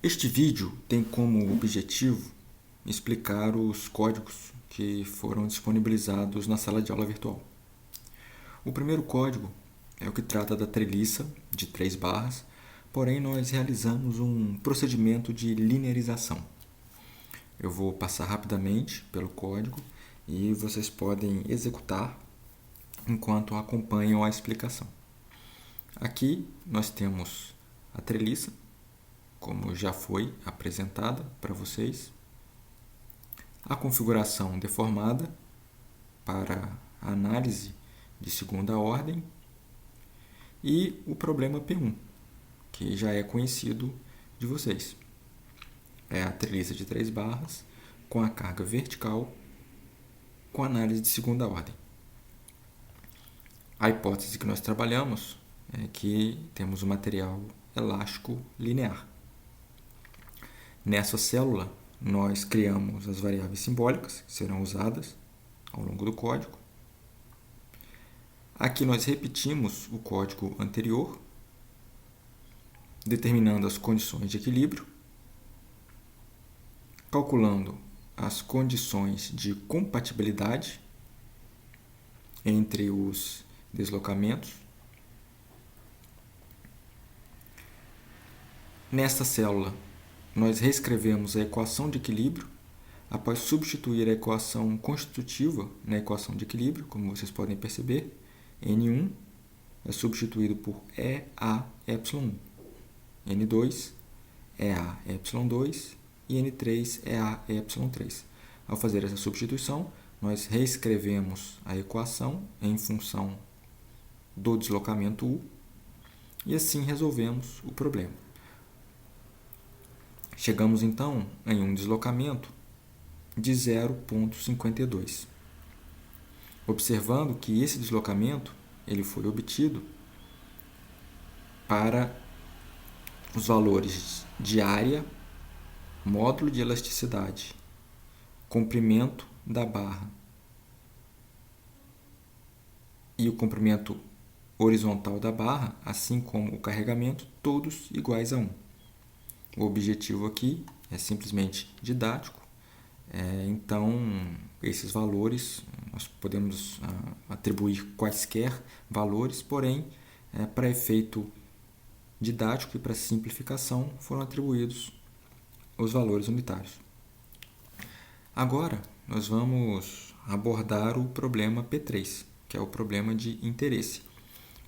Este vídeo tem como objetivo explicar os códigos que foram disponibilizados na sala de aula virtual. O primeiro código é o que trata da treliça de 3 barras, porém nós realizamos um procedimento de linearização. Eu vou passar rapidamente pelo código e vocês podem executar enquanto acompanham a explicação. Aqui nós temos a treliça, como já foi apresentada para vocês, a configuração deformada para a análise de segunda ordem e o problema P1, que já é conhecido de vocês. É a treliça de 3 barras com a carga vertical com análise de segunda ordem. A hipótese que nós trabalhamos é que temos um material elástico linear. Nessa célula, nós criamos as variáveis simbólicas que serão usadas ao longo do código. Aqui nós repetimos o código anterior, determinando as condições de equilíbrio, calculando as condições de compatibilidade entre os deslocamentos. Nesta célula, nós reescrevemos a equação de equilíbrio após substituir a equação constitutiva na equação de equilíbrio, como vocês podem perceber. N1 é substituído por EAY1, N2 é AY2 e N3 é AY3. Ao fazer essa substituição, nós reescrevemos a equação em função do deslocamento U e assim resolvemos o problema. Chegamos então em um deslocamento de 0,52. Observando que esse deslocamento ele foi obtido para os valores de área, módulo de elasticidade, comprimento da barra e o comprimento horizontal da barra, assim como o carregamento, todos iguais a 1. O objetivo aqui é simplesmente didático, então esses valores nós podemos atribuir quaisquer valores, porém para efeito didático e para simplificação foram atribuídos os valores unitários. Agora nós vamos abordar o problema P3, que é o problema de interesse.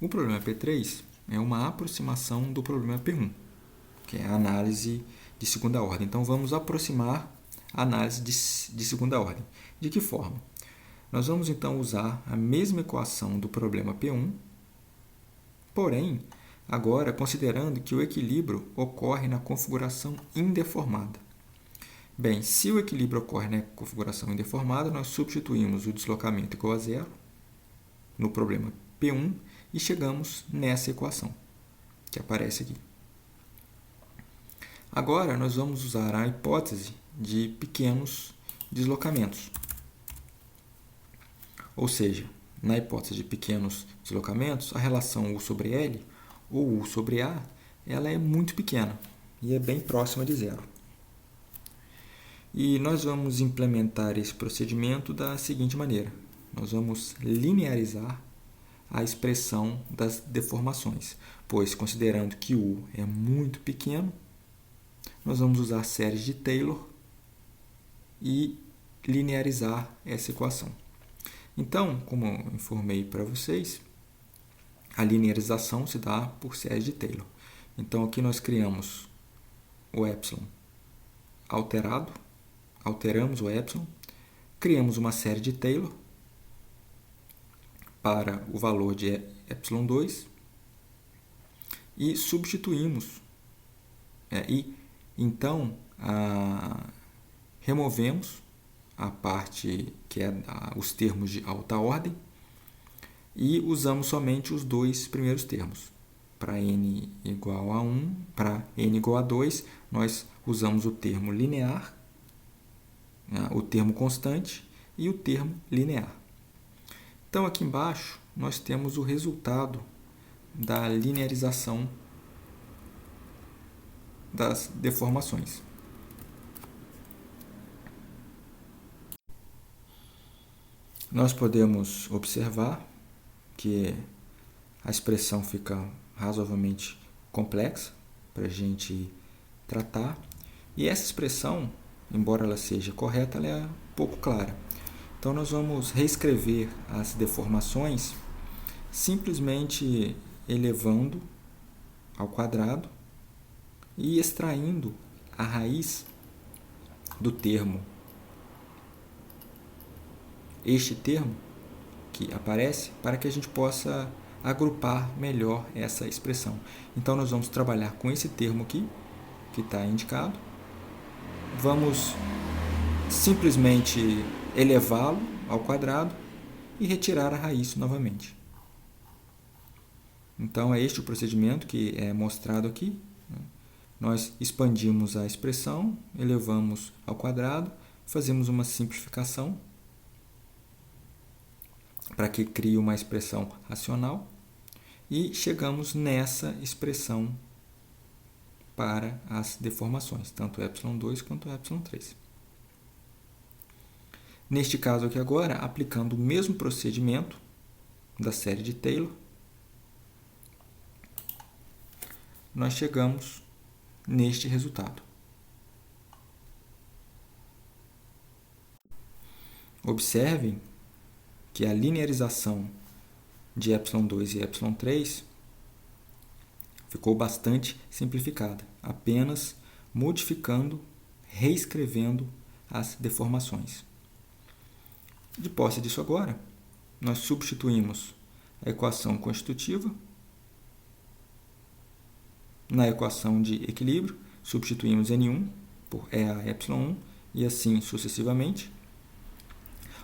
O problema P3 é uma aproximação do problema P1, que é a análise de segunda ordem. Então, vamos aproximar a análise de segunda ordem. De que forma? Nós vamos, então, usar a mesma equação do problema P1, porém, agora considerando que o equilíbrio ocorre na configuração indeformada. Bem, se o equilíbrio ocorre na configuração indeformada, nós substituímos o deslocamento igual a zero no problema P1 e chegamos nessa equação, que aparece aqui. Agora, nós vamos usar a hipótese de pequenos deslocamentos. Ou seja, na hipótese de pequenos deslocamentos, a relação U sobre L ou U sobre A ela é muito pequena e é bem próxima de zero. E nós vamos implementar esse procedimento da seguinte maneira. Nós vamos linearizar a expressão das deformações, pois, considerando que U é muito pequeno, nós vamos usar séries de Taylor e linearizar essa equação. Então, como eu informei para vocês, a linearização se dá por séries de Taylor. Então, aqui nós criamos o epsilon alterado, alteramos o epsilon, criamos uma série de Taylor para o valor de epsilon2 e substituímos então, removemos a parte que é os termos de alta ordem e usamos somente os dois primeiros termos. Para n igual a 1, para n igual a 2, nós usamos o termo linear, o termo constante e o termo linear. Então, aqui embaixo, nós temos o resultado da linearização das deformações. Nós podemos observar que a expressão fica razoavelmente complexa para a gente tratar, e essa expressão, embora ela seja correta, ela é pouco clara. Então nós vamos reescrever as deformações simplesmente elevando ao quadrado e extraindo a raiz do termo. Este termo que aparece para que a gente possa agrupar melhor essa expressão. Então nós vamos trabalhar com esse termo aqui, que está indicado. Vamos simplesmente elevá-lo ao quadrado e retirar a raiz novamente. Então é este o procedimento que é mostrado aqui. Nós expandimos a expressão, elevamos ao quadrado, fazemos uma simplificação para que crie uma expressão racional e chegamos nessa expressão para as deformações, tanto ε2 quanto ε3. Neste caso aqui agora, aplicando o mesmo procedimento da série de Taylor, nós chegamos neste resultado. Observem que a linearização de ε2 e ε3 ficou bastante simplificada, apenas modificando, reescrevendo as deformações. De posse disso agora, nós substituímos a equação constitutiva na equação de equilíbrio, substituímos N1 por EA-ε1 e assim sucessivamente,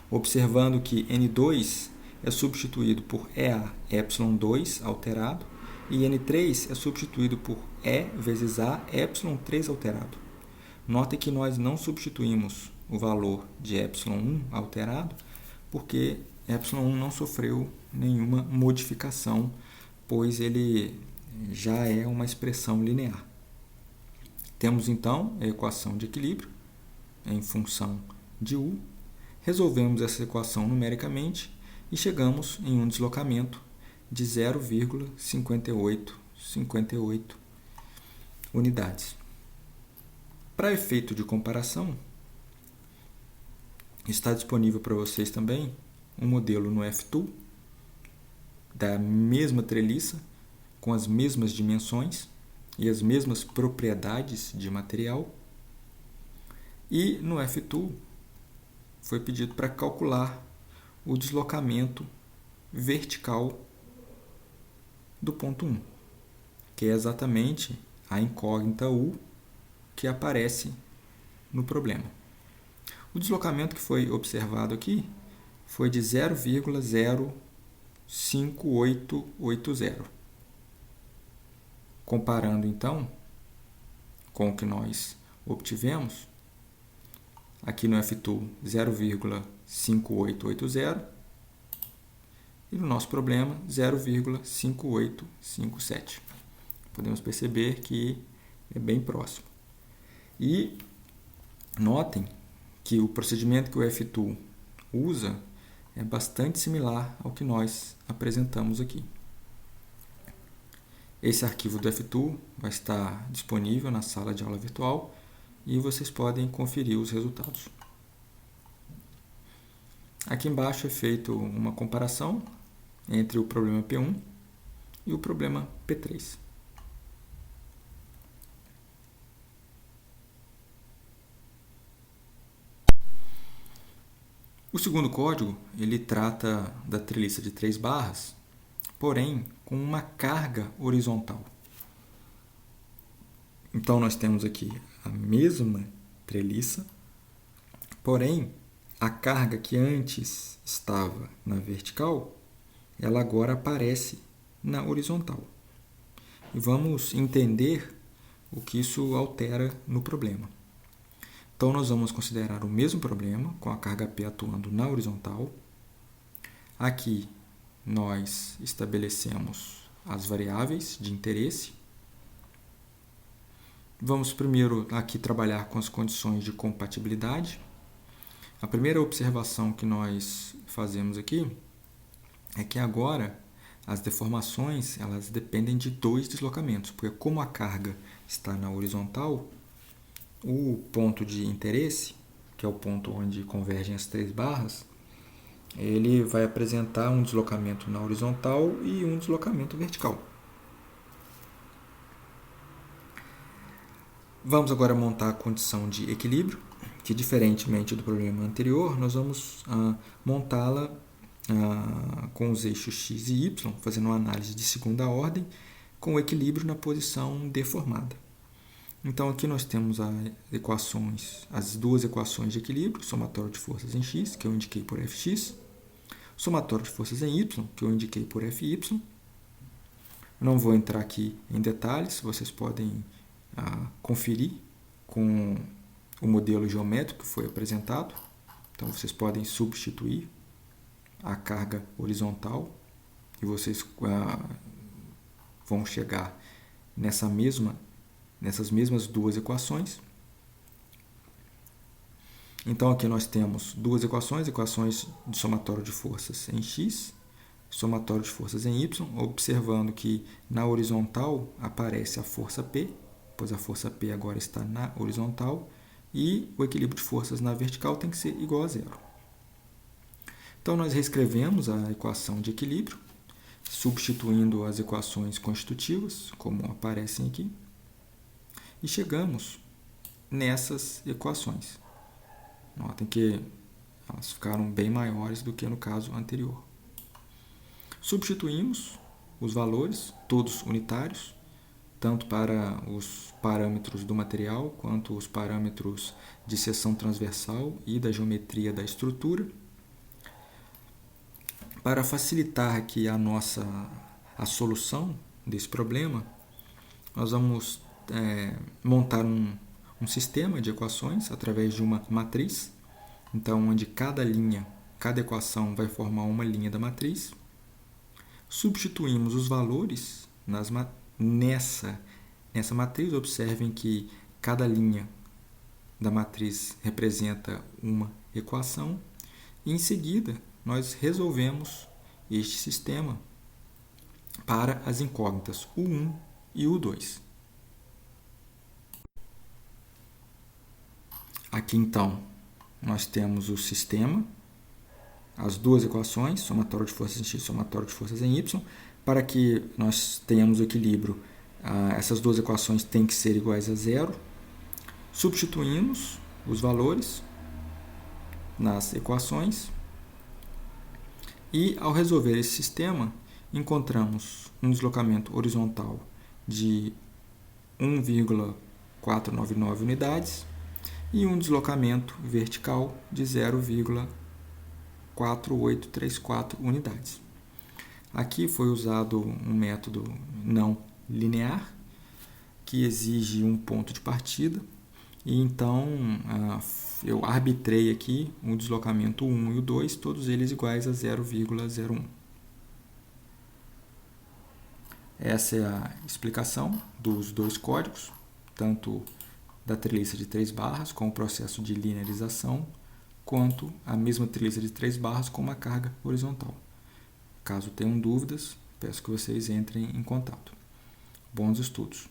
observando que N2 é substituído por EA-ε2 alterado e N3 é substituído por E vezes A ε3 alterado. Note que nós não substituímos o valor de ε1 alterado porque ε1 não sofreu nenhuma modificação, pois ele já é uma expressão linear. Temos então a equação de equilíbrio em função de U. Resolvemos essa equação numericamente e chegamos em um deslocamento de 0,5858 unidades. Para efeito de comparação, está disponível para vocês também um modelo no F2 da mesma treliça, com as mesmas dimensões e as mesmas propriedades de material. E no F2 foi pedido para calcular o deslocamento vertical do ponto 1, que é exatamente a incógnita U que aparece no problema. O deslocamento que foi observado aqui foi de 0,05880. Comparando então com o que nós obtivemos, aqui no F2 0,5880 e no nosso problema 0,5857. Podemos perceber que é bem próximo. E notem que o procedimento que o F2 usa é bastante similar ao que nós apresentamos aqui. Esse arquivo do F2 vai estar disponível na sala de aula virtual e vocês podem conferir os resultados. Aqui embaixo é feita uma comparação entre o problema P1 e o problema P3. O segundo código ele trata da treliça de 3 barras, porém com uma carga horizontal. Então nós temos aqui a mesma treliça, porém a carga que antes estava na vertical, ela agora aparece na horizontal. E vamos entender o que isso altera no problema. Então nós vamos considerar o mesmo problema com a carga P atuando na horizontal. Aqui nós estabelecemos as variáveis de interesse. Vamos primeiro aqui trabalhar com as condições de compatibilidade. A primeira observação que nós fazemos aqui é que agora as deformações elas dependem de dois deslocamentos, porque como a carga está na horizontal, o ponto de interesse, que é o ponto onde convergem as três barras, ele vai apresentar um deslocamento na horizontal e um deslocamento vertical. Vamos agora montar a condição de equilíbrio, que diferentemente do problema anterior, nós vamos montá-la com os eixos x e y, fazendo uma análise de segunda ordem, com o equilíbrio na posição deformada. Então aqui nós temos as duas equações de equilíbrio, somatório de forças em x, que eu indiquei por Fx, somatório de forças em y, que eu indiquei por Fy. Não vou entrar aqui em detalhes, vocês podem conferir com o modelo geométrico que foi apresentado. Então vocês podem substituir a carga horizontal e vocês vão chegar nessas mesmas duas equações. Então aqui nós temos duas equações de somatório de forças em x, somatório de forças em y, observando que na horizontal aparece a força P, pois a força P agora está na horizontal, e o equilíbrio de forças na vertical tem que ser igual a zero. Então nós reescrevemos a equação de equilíbrio, substituindo as equações constitutivas, como aparecem aqui, e chegamos nessas equações. Notem que elas ficaram bem maiores do que no caso anterior. Substituímos os valores, todos unitários, tanto para os parâmetros do material, quanto os parâmetros de seção transversal e da geometria da estrutura. Para facilitar aqui a solução desse problema, nós vamos montar um sistema de equações através de uma matriz, então onde cada equação vai formar uma linha da matriz. Substituímos os valores nessa matriz. Observem que cada linha da matriz representa uma equação e em seguida nós resolvemos este sistema para as incógnitas U1 e U2. Aqui então nós temos o sistema, as duas equações, somatório de forças em x, somatório de forças em y. Para que nós tenhamos o equilíbrio, essas duas equações têm que ser iguais a zero. Substituímos os valores nas equações e, ao resolver esse sistema, encontramos um deslocamento horizontal de 1,499 unidades e um deslocamento vertical de 0,4834 unidades. Aqui foi usado um método não linear, que exige um ponto de partida, e então eu arbitrei aqui o deslocamento 1 e o 2, todos eles iguais a 0,01. Essa é a explicação dos dois códigos, tanto da treliça de 3 barras com o processo de linearização, quanto a mesma treliça de 3 barras com uma carga horizontal. Caso tenham dúvidas, peço que vocês entrem em contato. Bons estudos!